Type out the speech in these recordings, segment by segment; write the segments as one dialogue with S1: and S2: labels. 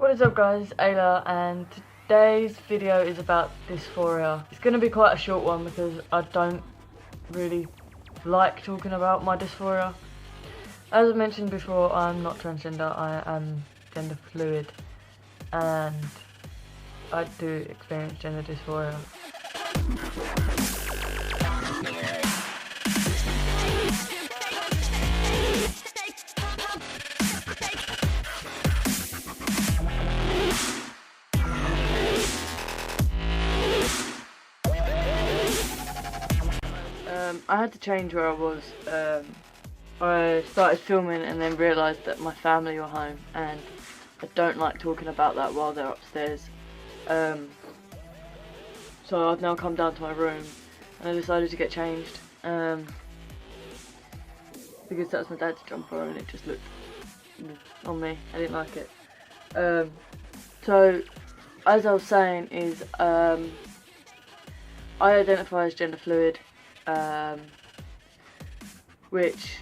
S1: What is up guys, Ayla, and today's video is about dysphoria. It's going to be quite a short one because I don't really like talking about my dysphoria. As I mentioned before, I'm not transgender, I am gender fluid, and I do experience gender dysphoria. I had to change where I was. I started filming and then realised that my family were home, and I don't like talking about that while they're upstairs. So I've now come down to my room and I decided to get changed because that's my dad's jumper and it just looked on me. I didn't like it. So as I was saying is I identify as gender fluid. Which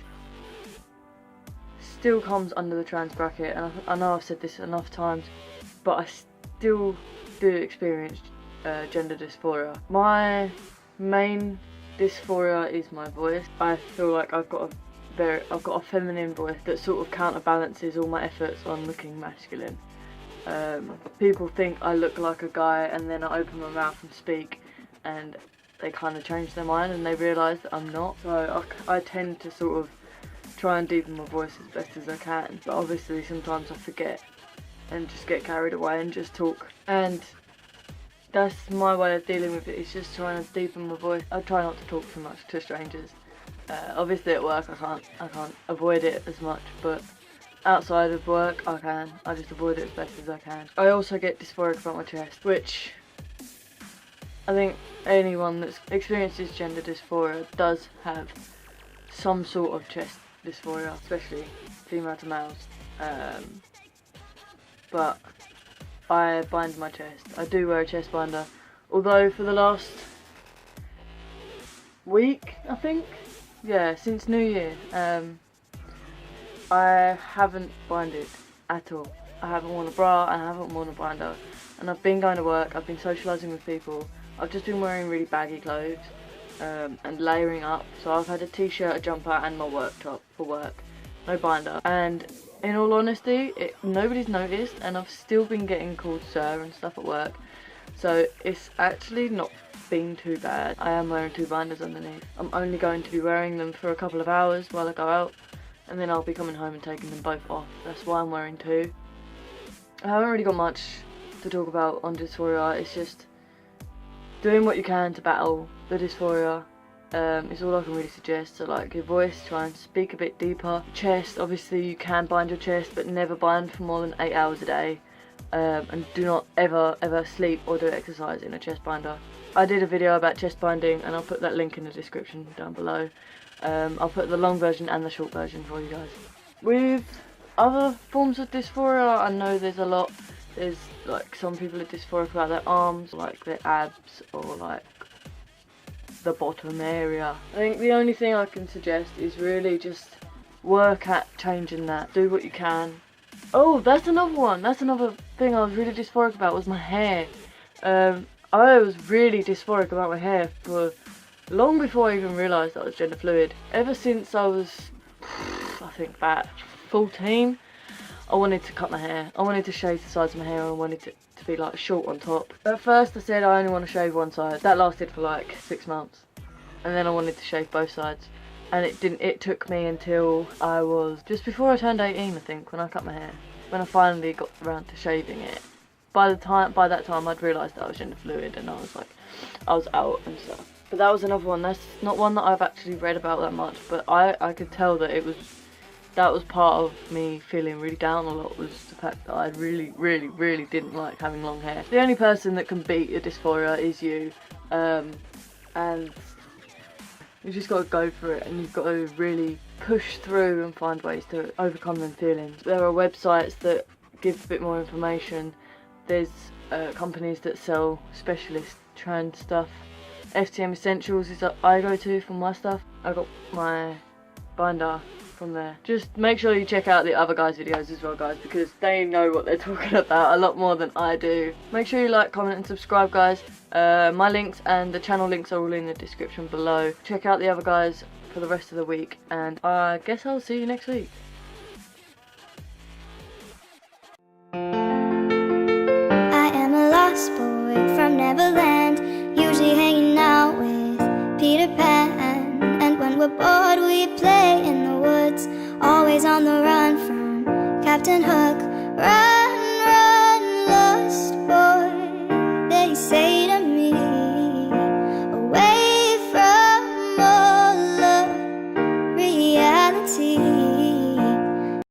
S1: still comes under the trans bracket, and I know I've said this enough times, but I still do experience gender dysphoria. My main dysphoria is my voice. I feel like I've got a feminine voice that sort of counterbalances all my efforts on looking masculine. People think I look like a guy, and then I open my mouth and speak, and they kind of change their mind and they realise that I'm not. So I tend to sort of try and deepen my voice as best as I can, but obviously sometimes I forget and just get carried away and just talk. And that's my way of dealing with it, is just trying to deepen my voice. I try not to talk too much to strangers. Obviously at work I can't avoid it as much, but outside of work I can. I just avoid it as best as I can. I also get dysphoric about my chest, which I think anyone that experiences gender dysphoria does have some sort of chest dysphoria, especially female to males. But I bind my chest. I do wear a chest binder, although for the last week, I think, yeah, since New Year, I haven't binded at all. I haven't worn a bra and I haven't worn a binder, and I've been going to work, I've been socialising with people. I've just been wearing really baggy clothes and layering up, so I've had a t-shirt, a jumper and my work top for work, no binder. And in all honesty, nobody's noticed, and I've still been getting called sir and stuff at work, so it's actually not been too bad. I am wearing 2 binders underneath. I'm only going to be wearing them for a couple of hours while I go out, and then I'll be coming home and taking them both off. That's why I'm wearing 2. I haven't really got much to talk about on dysphoria. It's just doing what you can to battle the dysphoria is all I can really suggest. So like your voice, try and speak a bit deeper. Chest, obviously you can bind your chest, but never bind for more than 8 hours a day. And do not ever sleep or do exercise in a chest binder. I did a video about chest binding and I'll put that link in the description down below. I'll put the long version and the short version for you guys. With other forms of dysphoria, I know there's a lot. There's like some people are dysphoric about their arms, like their abs, or like the bottom area. I think the only thing I can suggest is really just work at changing that. Do what you can. Oh, that's another one. That's another thing I was really dysphoric about, was my hair. I was really dysphoric about my hair for long before I even realised I was gender fluid. Ever since I was, I think about 14. I wanted to cut my hair. I wanted to shave the sides of my hair, and I wanted it to be like short on top. At first I said I only want to shave one side. That lasted for like 6 months. And then I wanted to shave both sides. And it took me until I was just before I turned 18, I think, when I cut my hair. When I finally got around to shaving it. By that time I'd realised that I was gender fluid, and I was out and stuff. But that was another one. That's not one that I've actually read about that much, but I could tell that that was part of me feeling really down a lot, was the fact that I really didn't like having long hair. The only person that can beat your dysphoria is you, and you've just got to go for it, and you've got to really push through and find ways to overcome them feelings. There are websites that give a bit more information. There's companies that sell specialist trans stuff. FTM Essentials is what I go to for my stuff. I got my binder from there. Just make sure you check out the other guys' videos as well, guys, because they know what they're talking about a lot more than I do. Make sure you like, comment and subscribe, guys. My links and the channel links are all in the description below. Check out the other guys for the rest of the week, and I guess I'll see you next week.
S2: I am a lost boy from Neverland, usually hanging out with Peter Pan. And when we're bored we play in the woods, always on the run from Captain Hook.